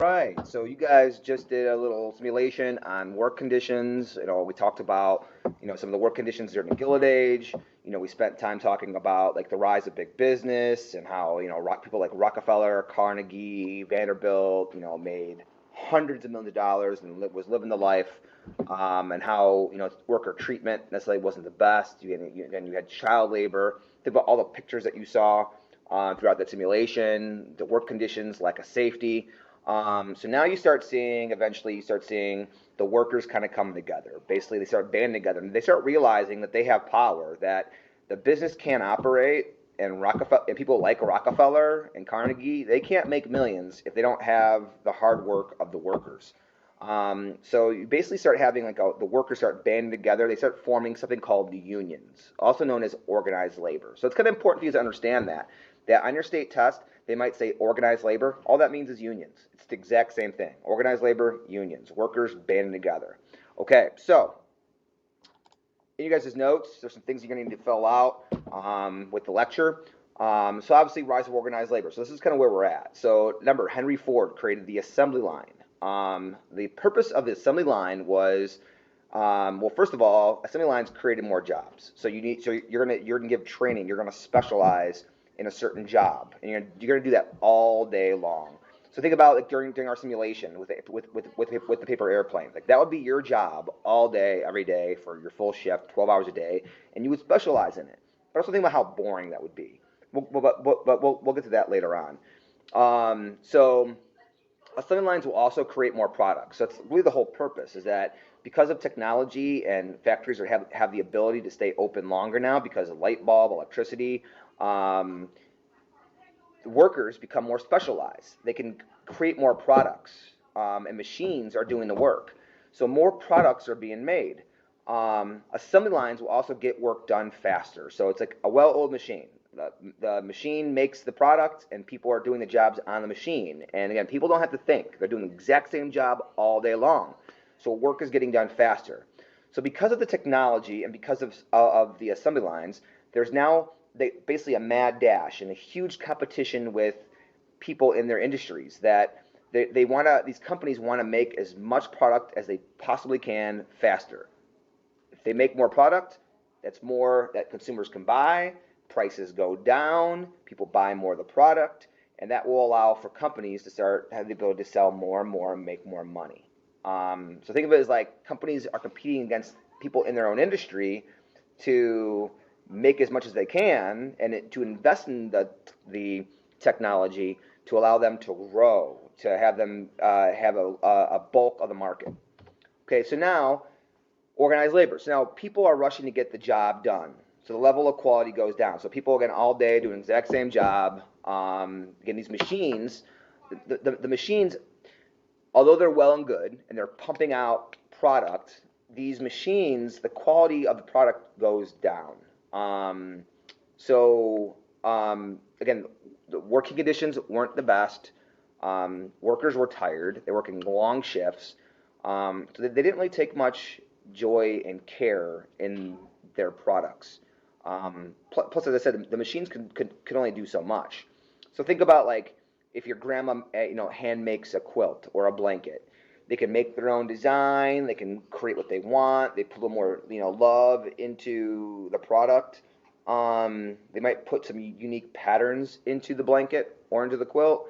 Right. So you guys just did a little simulation on work conditions. We talked about, some of the work conditions during the Gilded Age. We spent time talking about like the rise of big business and how, people like Rockefeller, Carnegie, Vanderbilt, made hundreds of millions of dollars and was living the life. And how, worker treatment necessarily wasn't the best. Then you had child labor. Think about all the pictures that you saw throughout that simulation, the work conditions, lack of safety. So now eventually you start seeing the workers kind of come together. Basically, they start banding together and they start realizing that they have power, that the business can't operate, and Rockefeller and people like Rockefeller and Carnegie, they can't make millions if they don't have the hard work of the workers. So you basically start having the workers start banding together. They start forming something called the unions, also known as organized labor. So it's kind of important for you to understand that on your state test, they might say organized labor. All that means is unions. It's the exact same thing. Organized labor, unions, workers banding together. Okay, so in you guys' notes, there's some things you're going to need to fill out with the lecture. So obviously, rise of organized labor. So this is kind of where we're at. So remember, Henry Ford created the assembly line. The purpose of the assembly line was, well, first of all, assembly lines created more jobs. So you're gonna give training. You're gonna specialize in a certain job, and you're gonna do that all day long. So think about like during our simulation with the paper airplane. Like that would be your job all day, every day for your full shift, 12 hours a day, and you would specialize in it. But also think about how boring that would be. We'll get to that later on. So assembly lines will also create more products. So that's really the whole purpose is that because of technology and factories have the ability to stay open longer now because of light bulb, electricity, um, workers become more specialized. They can create more products, and machines are doing the work. So more products are being made. Assembly lines will also get work done faster. So it's like a well-oiled machine. The machine makes the product, and people are doing the jobs on the machine. And again, people don't have to think; they're doing the exact same job all day long. So work is getting done faster. So because of the technology and because of the assembly lines, there's now basically a mad dash and a huge competition with people in their industries that they want to these companies want to make as much product as they possibly can faster. If they make more product, that's more that consumers can buy, prices go down, people buy more of the product, and that will allow for companies to start have the ability to sell more and more and make more money. So think of it as like companies are competing against people in their own industry to make as much as they can and to invest in the technology to allow them to grow, to have them have a bulk of the market. Okay, so now organized labor. So now people are rushing to get the job done. So the level of quality goes down. So people again all day doing the exact same job. Again, these machines, the machines, although they're well and good and they're pumping out product, these machines, the quality of the product goes down. Again, the working conditions weren't the best. Workers were tired. They're working long shifts. So they didn't really take much joy and care in their products. Plus, as I said, the machines could only do so much. So think about like if your grandma, hand makes a quilt or a blanket. They can make their own design. They can create what they want. They put a little more, love into the product. They might put some unique patterns into the blanket or into the quilt.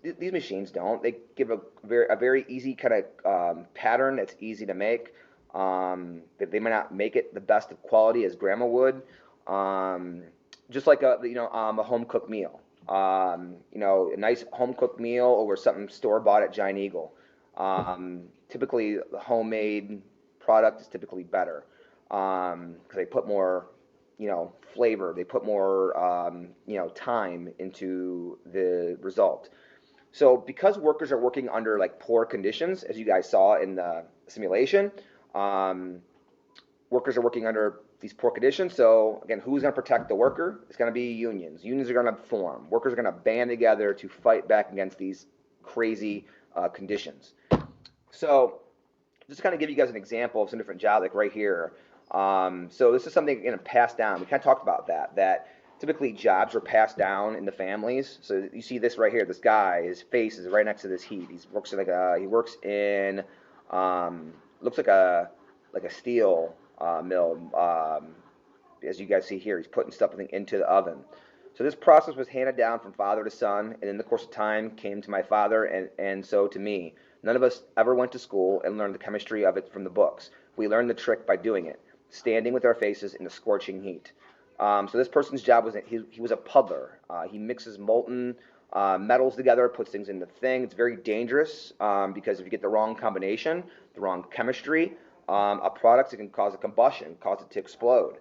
These machines don't. They give a very easy kind of pattern that's easy to make. They might not make it the best of quality as grandma would. Um, just like a home cooked meal. A nice home cooked meal over something store bought at Giant Eagle. Typically, the homemade product is typically better because they put more, flavor. They put more, time into the result. So because workers are working under like poor conditions, as you guys saw in the simulation, um, workers are working under these poor conditions. So again, who's going to protect the worker? It's going to be unions. Unions are going to form. Workers are going to band together to fight back against these crazy conditions. So just to kind of give you guys an example of some different jobs, like right here. So this is something passed down. We kind of talked about that typically jobs are passed down in the families. So you see this right here. This guy, his face is right next to this heat. He works in um, looks like a steel mill. As you guys see here, he's putting something into the oven. So this process was handed down from father to son, and in the course of time came to my father, and so to me. None of us ever went to school and learned the chemistry of it from the books. We learned the trick by doing it, standing with our faces in the scorching heat. So this person's job was he was a puddler. He mixes molten metals together, puts things in the thing. It's very dangerous because if you get the wrong combination, the wrong chemistry, a product, it can cause a combustion, cause it to explode.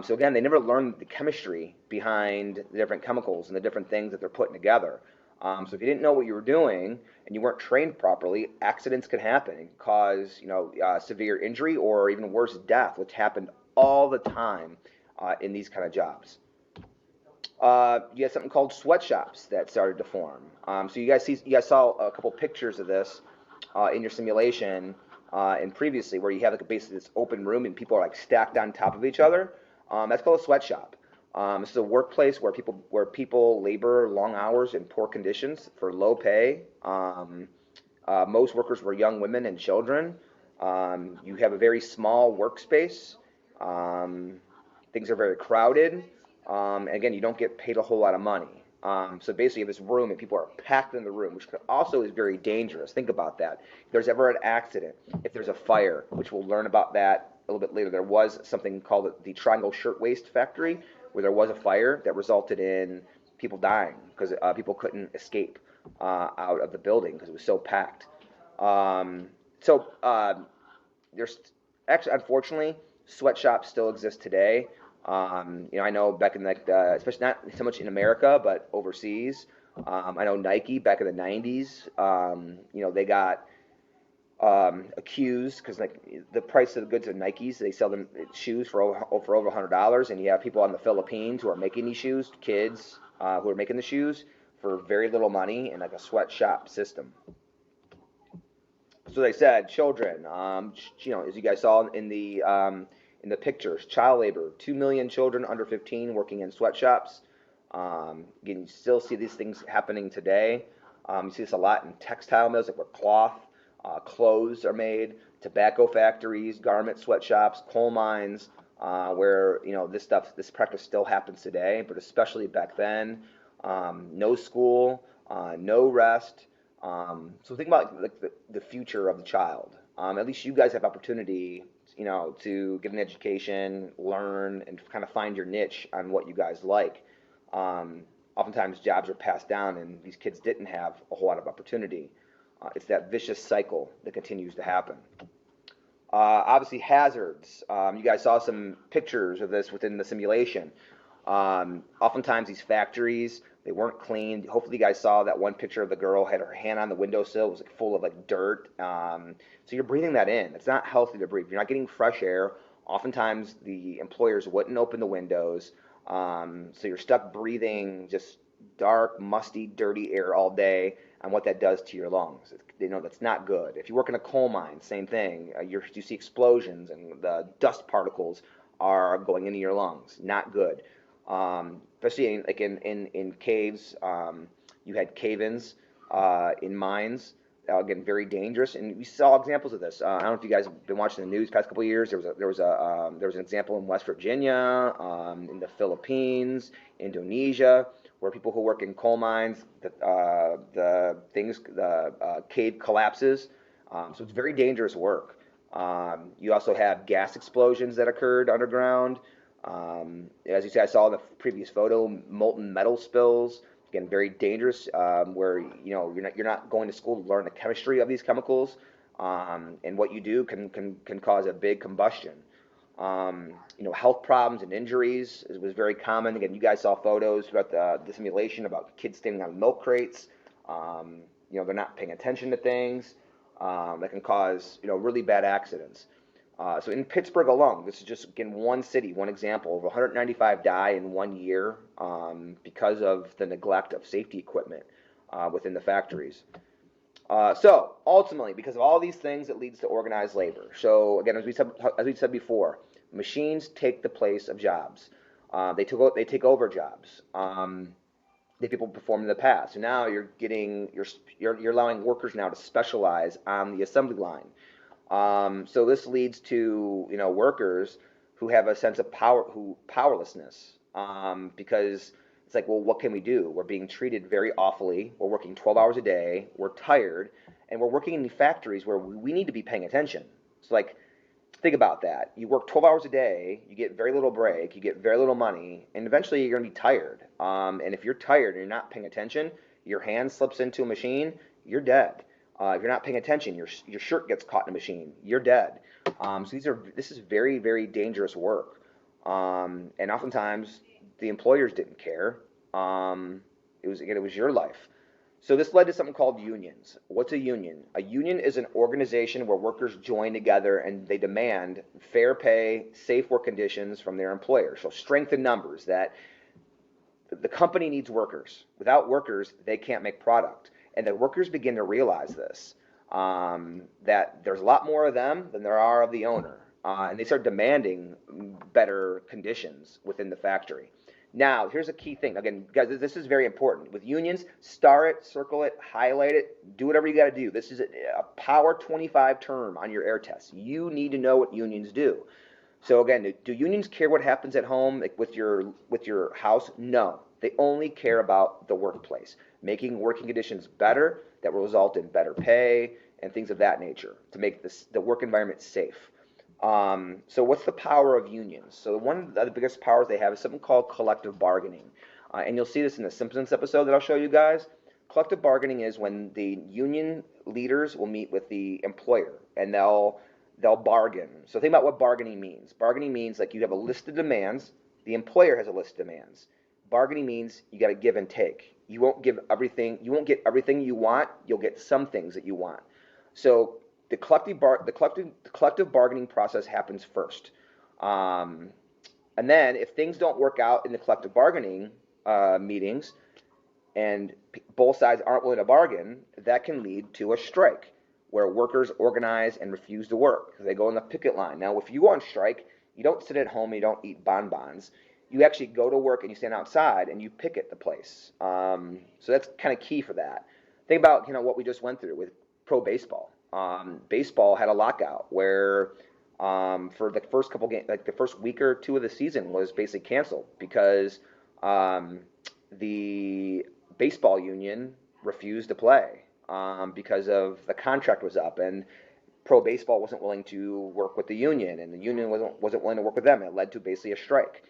So again, they never learned the chemistry behind the different chemicals and the different things that they're putting together. So if you didn't know what you were doing and you weren't trained properly, accidents could happen and cause severe injury or even worse, death, which happened all the time in these kind of jobs. You had something called sweatshops that started to form. So you guys saw a couple pictures of this in your simulation and previously, where you have like basically this open room and people are like stacked on top of each other. That's called a sweatshop. This is a workplace where people labor long hours in poor conditions for low pay. Most workers were young women and children. You have a very small workspace. Things are very crowded. And again, you don't get paid a whole lot of money. So basically, you have this room and people are packed in the room, which also is very dangerous. Think about that. If there's ever an accident, if there's a fire, which we'll learn about that a little bit later, there was something called the Triangle Shirtwaist Factory, where there was a fire that resulted in people dying because people couldn't escape out of the building because it was so packed. There's actually, unfortunately, sweatshops still exist today. I know back in especially not so much in America, but overseas. I know Nike back in the '90s. They got accused because like the price of the goods of Nikes, they sell them shoes for over $100, and you have people on the Philippines who are making these shoes, kids who are making the shoes for very little money in like a sweatshop system. So they said children, as you guys saw in the pictures, child labor, 2 million children under 15 working in sweatshops. Again, you still see these things happening today. You see this a lot in textile mills, like where clothes are made, tobacco factories, garment sweatshops, coal mines, where this practice still happens today, but especially back then. No school, no rest. So think about like the future of the child. At least you guys have opportunity, to get an education, learn, and kind of find your niche on what you guys like. Oftentimes jobs are passed down, and these kids didn't have a whole lot of opportunity. It's that vicious cycle that continues to happen. Obviously, hazards. You guys saw some pictures of this within the simulation. Oftentimes, these factories, they weren't cleaned. Hopefully, you guys saw that one picture of the girl had her hand on the windowsill. It was like full of like dirt. So you're breathing that in. It's not healthy to breathe. You're not getting fresh air. Oftentimes, the employers wouldn't open the windows. So you're stuck breathing just dark, musty, dirty air all day, and what that does to your lungs. That's not good. If you work in a coal mine, same thing. You see explosions, and the dust particles are going into your lungs. Not good. Especially in caves, you had cave-ins in mines. Again, very dangerous, and we saw examples of this. I don't know if you guys have been watching the news past couple of years. There was an example in West Virginia, in the Philippines, Indonesia, where people who work in coal mines, the cave collapses. So it's very dangerous work. You also have gas explosions that occurred underground. As you see, I saw in the previous photo, molten metal spills. Again, very dangerous. Where you're not going to school to learn the chemistry of these chemicals, and what you do can cause a big combustion. Health problems and injuries was very common. Again, you guys saw photos about the simulation about kids standing on milk crates. They're not paying attention to things that can cause really bad accidents. So in Pittsburgh alone, this is just, again, one city, one example. Over 195 die in 1 year because of the neglect of safety equipment within the factories. So ultimately, because of all these things, it leads to organized labor. So again, as we said before, machines take the place of jobs. They take over jobs that people performed in the past. So now you're allowing workers now to specialize on the assembly line. So this leads to workers who have a sense of powerlessness, because it's like, well, what can we do? We're being treated very awfully. We're working 12 hours a day. We're tired, and we're working in factories where we need to be paying attention. So like, think about that. You work 12 hours a day. You get very little break. You get very little money, and eventually you're going to be tired. And if you're tired and you're not paying attention, your hand slips into a machine. You're dead. If you're not paying attention, your shirt gets caught in a machine. You're dead. So this is very, very dangerous work. And oftentimes the employers didn't care. It was your life. So this led to something called unions. What's a union? A union is an organization where workers join together and they demand fair pay, safe work conditions from their employer. So strength in numbers, that the company needs workers. Without workers, they can't make product. And the workers begin to realize this, that there's a lot more of them than there are of the owner. And they start demanding better conditions within the factory. Now, here's a key thing. Again, guys, this is very important. With unions, star it, circle it, highlight it, do whatever you got to do. This is a Power 25 term on your air test. You need to know what unions do. So again, do unions care what happens at home, like with your house? No. They only care about the workplace, making working conditions better that will result in better pay and things of that nature to make the work environment safe. So what's the power of unions? So one of the biggest powers they have is something called collective bargaining. And you'll see this in the Simpsons episode that I'll show you guys. Collective bargaining is when the union leaders will meet with the employer and they'll bargain. So think about what bargaining means. Bargaining means like you have a list of demands. The employer has a list of demands. Bargaining means you got to give and take. You won't get everything you want. You'll get some things that you want. So the collective bargaining process happens first, and then if things don't work out in the collective bargaining meetings, and both sides aren't willing to bargain, that can lead to a strike, where workers organize and refuse to work because they go on the picket line. Now, if you go on strike, you don't sit at home and you don't eat bonbons. You actually go to work and you stand outside and you picket the place. So that's kind of key for that. Think about what we just went through with pro baseball. Baseball had a lockout where for the first couple games, like the first week or two of the season, was basically canceled because the baseball union refused to play because of the contract was up, and pro baseball wasn't willing to work with the union, and the union wasn't willing to work with them. It led to basically a strike.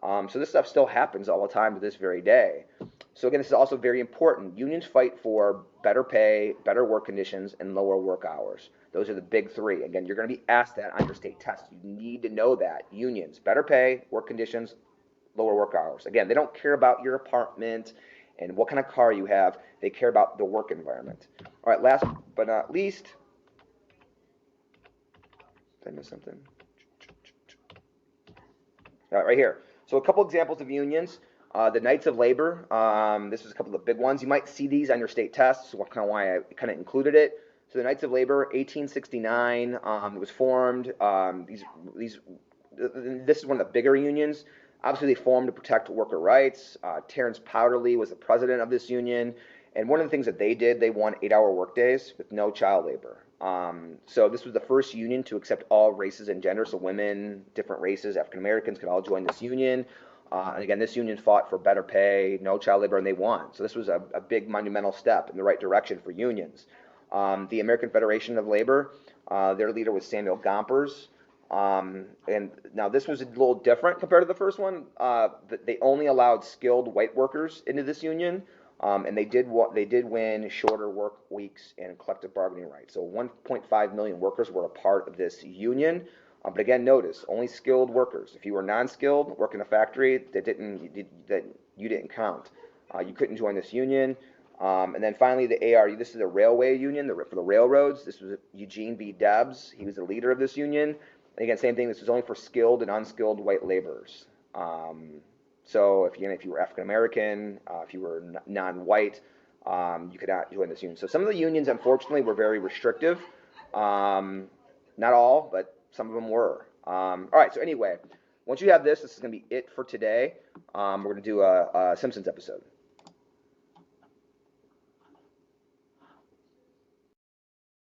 So this stuff still happens all the time to this very day. So again, this is also very important. Unions fight for better pay, better work conditions, and lower work hours. Those are the big three. Again, you're going to be asked that on your state test. You need to know that. Unions, better pay, work conditions, lower work hours. Again, they don't care about your apartment and what kind of car you have. They care about the work environment. All right, last but not least, did I miss something? All right, right here. So a couple examples of unions. The Knights of Labor. This is a couple of the big ones. You might see these on your state tests. So kind of why I kind of included it. So the Knights of Labor, 1869. It was formed. This is one of the bigger unions. Obviously, they formed to protect worker rights. Terence Powderly was the president of this union. And one of the things that they did, they won 8-hour workdays with no child labor. So this was the first union to accept all races and genders. So women, different races, African Americans could all join this union. And again, this union fought for better pay, no child labor, and they won. So this was a big monumental step in the right direction for unions. The American Federation of Labor, their leader was Samuel Gompers. And now this was a little different compared to the first one. They only allowed skilled white workers into this union. And they did win shorter work weeks and collective bargaining rights. So 1.5 million workers were a part of this union. But again, notice only skilled workers. If you were non-skilled, work in a factory, that you didn't count. You couldn't join this union. And then finally, the ARU. This is a railway union for the railroads. This was Eugene B. Debs. He was the leader of this union. And again, same thing. This was only for skilled and unskilled white laborers. So if you were African American, if you were non-white, you could not join this union. So some of the unions, unfortunately, were very restrictive. Not all, but some of them were. All right. So anyway, once you have this is going to be it for today. We're going to do a Simpsons episode.